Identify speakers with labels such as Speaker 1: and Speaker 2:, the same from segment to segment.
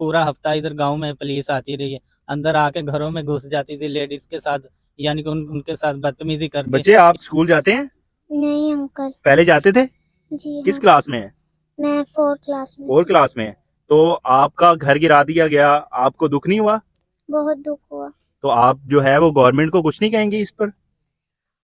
Speaker 1: पूरा हफ्ता इधर गांव में पुलिस आती रही है, अंदर आके घरों में घुस जाती थी लेडीज के साथ, यानी कि उनके साथ बदतमीजी करती
Speaker 2: बच्चे आप स्कूल जाते हैं?
Speaker 3: नहीं अंकल।
Speaker 2: पहले जाते थे?
Speaker 3: जी
Speaker 2: किस
Speaker 3: हाँ।
Speaker 2: क्लास में है?
Speaker 3: मैं 4th क्लास में।
Speaker 2: 4 क्लास में है। तो आपका घर गिरा दिया गया, आपको दुख नहीं हुआ?
Speaker 3: बहुत दुख हुआ।
Speaker 2: तो आप जो है वो गवर्नमेंट को कुछ नहीं कहेंगे इस पर?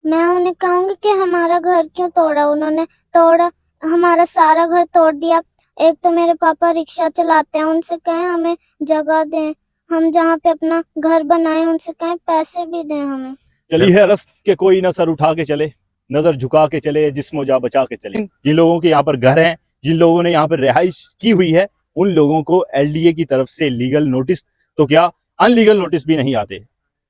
Speaker 3: मैं उन्हें कहूंगी कि हमारा घर क्यों तोड़ा उन्होंने। तोड़ा, हमारा सारा घर तोड़ दिया। एक तो मेरे पापा रिक्शा चलाते हैं, उनसे कहें हमें जगह दें, हम जहाँ पे अपना घर बनाए उनसे कहें पैसे भी दें हमें।
Speaker 4: चली है रस के कोई न सर उठा के चले, नजर झुका के चले, जिस्मो जा बचा के चले। जिन लोगों के यहाँ पर घर हैं, जिन लोगों ने यहाँ पर रिहाइश की हुई है, उन लोगों को एलडीए की तरफ से लीगल नोटिस तो क्या अनलीगल नोटिस भी नहीं आते।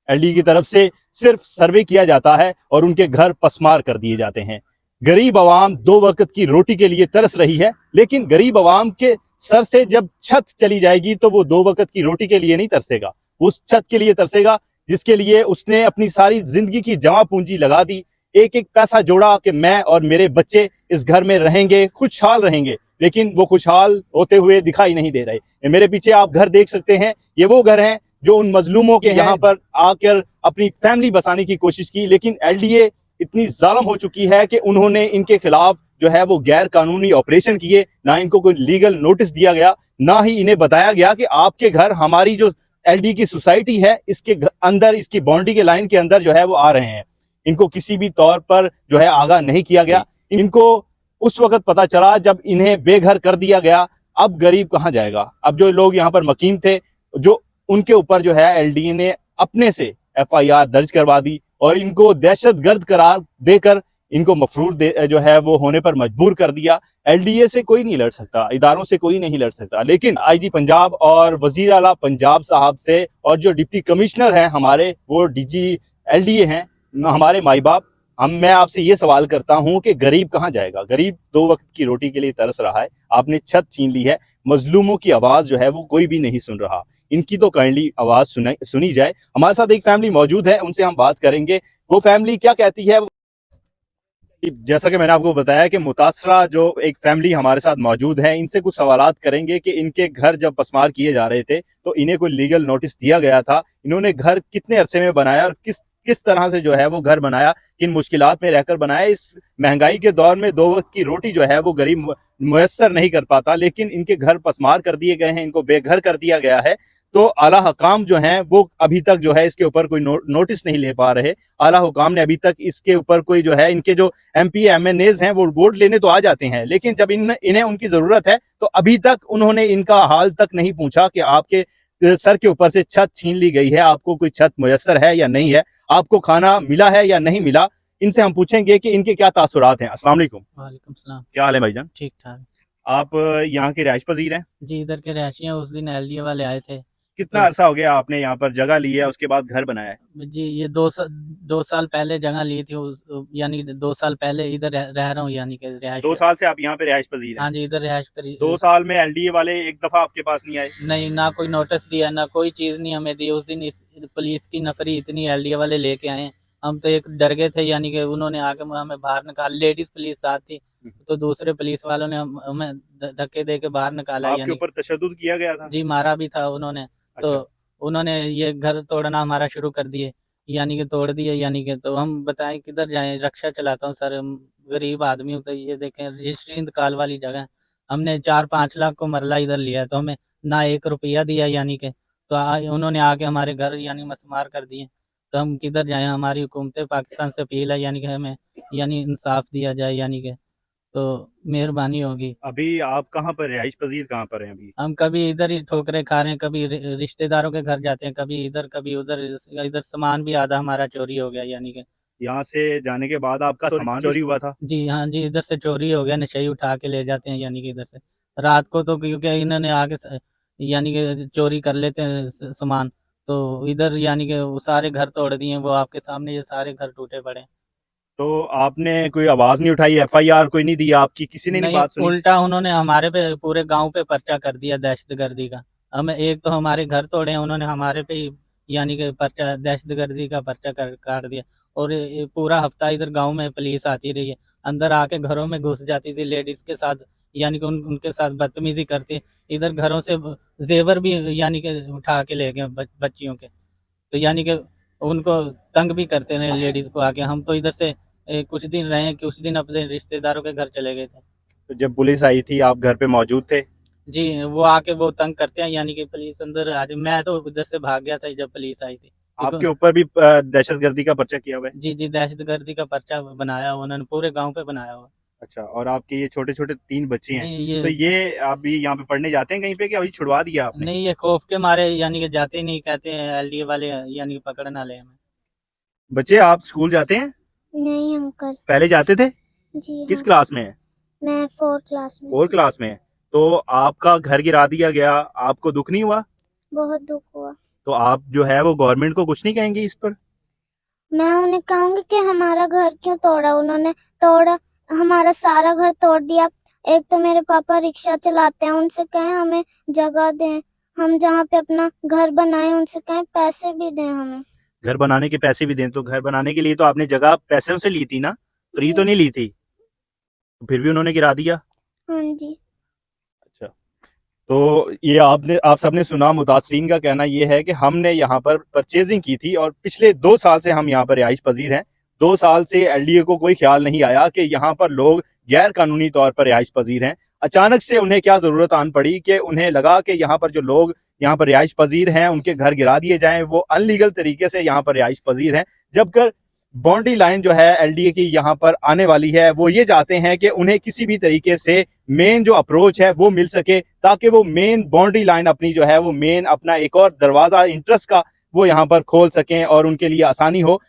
Speaker 4: एलडीए की तरफ से सिर्फ सर्वे किया जाता है और उनके घर पसमार कर दिए जाते हैं। गरीब आवाम 2 वक्त की रोटी के लिए तरस रही है, लेकिन गरीब आवाम के सर से जब छत चली जाएगी तो वो 2 वक्त की रोटी के लिए नहीं तरसेगा, उस छत के लिए तरसेगा जिसके लिए उसने अपनी सारी जिंदगी की जमा पूंजी लगा दी, एक एक पैसा जोड़ा कि मैं और मेरे बच्चे इस घर में रहेंगे, खुशहाल रहेंगे। लेकिन वो खुशहाल होते हुए दिखाई नहीं दे रहे। मेरे पीछे आप घर देख सकते हैं, ये वो घर हैं जो उन मजलूमों के यहाँ पर आकर अपनी फैमिली बसाने की कोशिश की, लेकिन एलडीए इतनी जालिम हो चुकी है कि उन्होंने इनके खिलाफ जो है वो गैर कानूनी ऑपरेशन किए, ना इनको कोई लीगल नोटिस दिया गया, ना ही इन्हें बताया गया कि आपके घर हमारी जो एलडी की सोसाइटी है इसके अंदर, इसकी बाउंड्री के लाइन के अंदर जो है वो आ रहे हैं। इनको किसी भी तौर पर जो है आगाह नहीं किया गया। इनको उस वक्त पता चला जब इन्हें बेघर कर दिया गया। अब गरीब कहां जाएगा? अब जो लोग यहाँ पर मकीम थे, जो उनके ऊपर जो है एलडीए ने अपने से एफआईआर दर्ज करवा दी और इनको दहशतगर्द करार देकर इनको मफरूर जो है वो होने पर मजबूर कर दिया। एलडीए से कोई नहीं लड़ सकता, इदारों से कोई नहीं लड़ सकता, लेकिन आईजी पंजाब और वजीर आला पंजाब साहब से और जो डिप्टी कमिश्नर हैं हमारे, वो डीजी एलडीए हैं, हमारे माई बाप। मैं आपसे ये सवाल करता हूं कि गरीब कहां जाएगा? गरीब 2 वक्त की रोटी के लिए तरस रहा है। आपने छत छीन ली है, मजलूमों की आवाज जो है वो कोई भी नहीं सुन रहा। इनकी तो काइंडली आवाज सुनी जाए। हमारे साथ एक फैमिली मौजूद है, उनसे हम बात करेंगे। वो फैमिली क्या कहती है? जैसा कि मैंने आपको बताया कि मुतासरा जो एक फैमिली हमारे साथ मौजूद है, इनसे कुछ सवालात करेंगे कि इनके घर जब पसमार किए जा रहे थे तो इन्हें कोई लीगल नोटिस दिया गया था, इन्होंने घर कितने अरसे में बनाया और किस किस तरह से जो है वो घर बनाया, किन मुश्किलात में रहकर बनाया। इस महंगाई के दौर में 2 वक्त की रोटी जो है वो गरीब मुयस्सर नहीं कर पाता, लेकिन इनके घर पसमार कर दिए गए हैं, इनको बेघर कर दिया गया है। तो आला हुकाम जो हैं वो अभी तक जो है इसके ऊपर कोई नोटिस नहीं ले पा रहे। आला हुकाम ने अभी तक इसके ऊपर कोई जो है, इनके जो एमपी एमएनएज हैं वो वोट लेने तो आ जाते हैं, लेकिन जब इन्हें उनकी जरूरत है तो अभी तक उन्होंने इनका हाल तक नहीं पूछा कि आपके सर के ऊपर से छत छीन ली गई है, आपको कोई छत मुयस्सर है या नहीं है, आपको खाना मिला है या नहीं मिला। इनसे हम पूछेंगे कि इनके क्या तासुरात हैं। अस्सलाम वालेकुम।
Speaker 1: वालेकुम सलाम।
Speaker 2: क्या हाल है भाईजान?
Speaker 1: ठीक ठाक।
Speaker 2: आप यहाँ के रिहाइश पजीर हैं?
Speaker 1: जी इधर के रहायशी हैं, उस दिन एलडीए वाले आए थे।
Speaker 2: कितना
Speaker 1: तो
Speaker 2: अरसा हो गया आपने यहाँ पर जगह ली है, उसके बाद घर बनाया है?
Speaker 1: जी ये 2 साल पहले जगह ली थी, यानी 2 साल पहले इधर रह रहा हूँ, यानी कि रिहायश।
Speaker 2: 2 साल से आप यहाँ पे रिहाइश पजीर हैं?
Speaker 1: हाँ जी इधर रिहायश
Speaker 2: 2 साल में एलडीए वाले एक दफा आपके पास नहीं आए?
Speaker 1: नहीं, ना कोई नोटिस दिया, ना कोई चीज़ नहीं हमें दी। उस दिन इस पुलिस की नफरी इतनी एलडीए वाले लेके आए हैं, हम तो एक डर गए थे, यानी कि उन्होंने आके हमें बाहर निकाल, लेडीज पुलिस साथ थी तो दूसरे पुलिस वालों ने हमें धक्के दे के बाहर निकाला।
Speaker 2: आपके
Speaker 1: यानी
Speaker 2: ऊपर तशद्दुद किया गया था?
Speaker 1: जी मारा भी था उन्होंने। तो
Speaker 2: अच्छा।
Speaker 1: उन्होंने ये घर तोड़ना हमारा शुरू कर दिए, यानी कि तोड़ दिए, यानी कि तो हम बताएं किधर जाएं। रक्षा चलाता हूँ सर, हम गरीब आदमी होते, ये देखें रजिस्ट्री इंतकाल वाली जगह, हमने 4-5 लाख को मरला इधर लिया, तो हमें ना 1 रुपया दिया, यानी कि तो उन्होंने आके हमारे घर यानी मसमार कर दिए। तो हम किधर जाएं? हमारी हुकूमत पाकिस्तान से अपील है, यानी कि हमें यानी इंसाफ दिया जाए, यानी कि तो मेहरबानी होगी।
Speaker 2: अभी आप कहाँ पर रिहाइश पजीर कहाँ पर हैं अभी?
Speaker 1: हम कभी इधर ही ठोकरे खा रहे हैं, कभी रिश्तेदारों के घर जाते हैं, कभी इधर कभी उधर। इधर सामान भी आधा हमारा चोरी हो गया, यानी कि
Speaker 2: यहाँ से जाने के बाद आपका सामान चोरी हुआ था?
Speaker 1: जी हाँ जी, इधर से चोरी हो गया, नशे उठा के ले जाते हैं, यानी कि इधर से रात को तो, क्योंकि इन्होंने आके यानी कि चोरी कर लेते हैं सामान, तो इधर यानी कि वो सारे घर तोड़ दिए, वो आपके सामने ये सारे घर टूटे पड़े हैं।
Speaker 2: तो आपने कोई आवाज नहीं उठाई, एफआईआर कोई नहीं दी आपकी? किसी ने नहीं
Speaker 1: नहीं,
Speaker 2: बात सुनी?
Speaker 1: उल्टा उन्होंने हमारे पे, पूरे गांव पे पर्चा कर दिया दहशतगर्दी का। हमें एक तो हमारे घर तोड़े हैं उन्होंने, हमारे पे ही यानी कि पर्चा, दहशतगर्दी का पर्चा काट दिया। और ये पूरा हफ्ता इधर गांव में पुलिस आती रही है, अंदर आके घरों में घुस जाती थी लेडीज के साथ, यानी कि उनके साथ बदतमीजी करती है। इधर घरों से जेवर भी यानी कि उठा के ले गए बच्चियों के, तो यानी कि उनको तंग भी करते रहे लेडीज को आके। हम तो इधर से कुछ दिन रहे कि उस दिन अपने रिश्तेदारों के घर चले गए थे।
Speaker 2: तो जब पुलिस आई थी आप घर पे मौजूद थे?
Speaker 1: जी, वो आके वो तंग करते हैं, यानी कि पुलिस अंदर आ जाए। मैं तो उधर से भाग गया था जब पुलिस आई थी।
Speaker 2: आपके ऊपर भी दहशतगर्दी का पर्चा किया हुआ है?
Speaker 1: जी, जी, दहशतगर्दी का पर्चा बनाया हुआ उन्होंने, पूरे गाँव पे बनाया हुआ।
Speaker 2: अच्छा, और आपके ये छोटे-छोटे 3 बच्चे
Speaker 1: जी,
Speaker 2: हैं,
Speaker 1: ये
Speaker 2: तो ये अभी यहाँ पे पढ़ने जाते हैं कहीं पे कि अभी छुड़वा दिया आपने?
Speaker 1: नहीं, ये खौफ के मारे यानी कि जाते ही नहीं, कहते हैं एलडीए वाले यानी कि पकड़ ना लें हमें।
Speaker 2: बच्चे आप स्कूल जाते हैं?
Speaker 3: नहीं अंकल।
Speaker 2: पहले जाते थे?
Speaker 3: जी
Speaker 2: किस
Speaker 3: हाँ,
Speaker 2: क्लास में है?
Speaker 3: मैं 4th क्लास में
Speaker 2: 4
Speaker 3: थी।
Speaker 2: क्लास में है। तो आपका घर गिरा दिया गया, आपको दुःख नहीं हुआ?
Speaker 3: बहुत दुख हुआ।
Speaker 2: तो आप जो है वो गवर्नमेंट को कुछ नहीं कहेंगे इस पर?
Speaker 3: मैं उन्हें कहूँगी कि हमारा घर क्यों तोड़ा उन्होंने, तोड़ा हमारा सारा घर तोड़ दिया। एक तो मेरे पापा रिक्शा चलाते हैं, उनसे कहें हमें जगह दें, हम जहाँ पे अपना घर बनाए उनसे कहें पैसे भी दें हमें।
Speaker 2: घर बनाने के पैसे भी दें, तो घर बनाने के लिए तो आपने जगह पैसों से ली थी ना? फ्री तो
Speaker 3: जी
Speaker 2: नहीं ली थी? फिर भी उन्होंने गिरा दिया?
Speaker 3: हाँ जी।
Speaker 2: अच्छा। तो ये आप सबने सुना, मुतासरीन का कहना ये है कि हमने यहाँ पर परचेजिंग की थी और पिछले 2 साल से हम यहाँ पर रिहाइश पजीर हैं। 2 साल से एलडीए को कोई ख्याल नहीं आया कि यहाँ पर लोग गैर कानूनी तौर पर रिहाइश पजीर हैं। अचानक से उन्हें क्या जरूरत आन पड़ी कि उन्हें लगा कि यहाँ पर जो लोग यहाँ पर रिहाइश पजीर हैं उनके घर गिरा दिए जाएं, वो अनलीगल तरीके से यहाँ पर रिहाइश पजीर हैं। जबकर बाउंड्री लाइन जो है एलडीए की यहाँ पर आने वाली है, वो ये चाहते हैं कि उन्हें किसी भी तरीके से मेन जो अप्रोच है वो मिल सके, ताकि वो मेन बाउंड्री लाइन अपनी जो है वो मेन अपना एक और दरवाजा इंटरेस्ट का वो यहाँ पर खोल सकें और उनके लिए आसानी हो।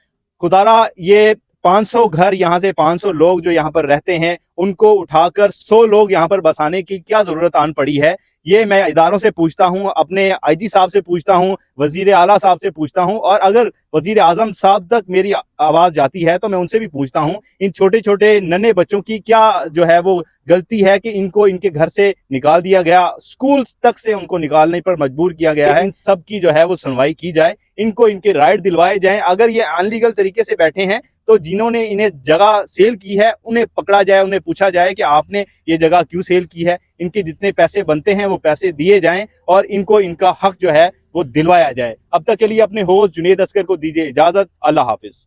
Speaker 2: खुदारा ये 500 घर यहाँ से 500 लोग जो यहाँ पर रहते हैं उनको उठाकर 100 लोग यहाँ पर बसाने की क्या जरूरत आन पड़ी है? ये मैं इदारों से पूछता हूँ, अपने आईजी साहब से पूछता हूँ, वजीर आला साहब से पूछता हूँ, और अगर वजीर आजम साहब तक मेरी आवाज जाती है तो मैं उनसे भी पूछता हूँ, इन छोटे छोटे नन्हे बच्चों की क्या जो है वो गलती है कि इनको इनके घर से निकाल दिया गया, स्कूल तक से उनको निकालने पर मजबूर किया गया है। इन सब की जो है वो सुनवाई की जाए, इनको इनके राइट दिलवाए जाएं। अगर ये अनलीगल तरीके से बैठे हैं तो जिन्होंने इन्हें जगह सेल की है उन्हें पकड़ा जाए, उन्हें पूछा जाए कि आपने ये जगह क्यों सेल की है, इनके जितने पैसे बनते हैं वो पैसे दिए जाएं और इनको इनका हक जो है वो दिलवाया जाए। अब तक के लिए अपने होस्ट जुनेद अस्कर को दीजिए इजाजत। अल्लाह हाफिज।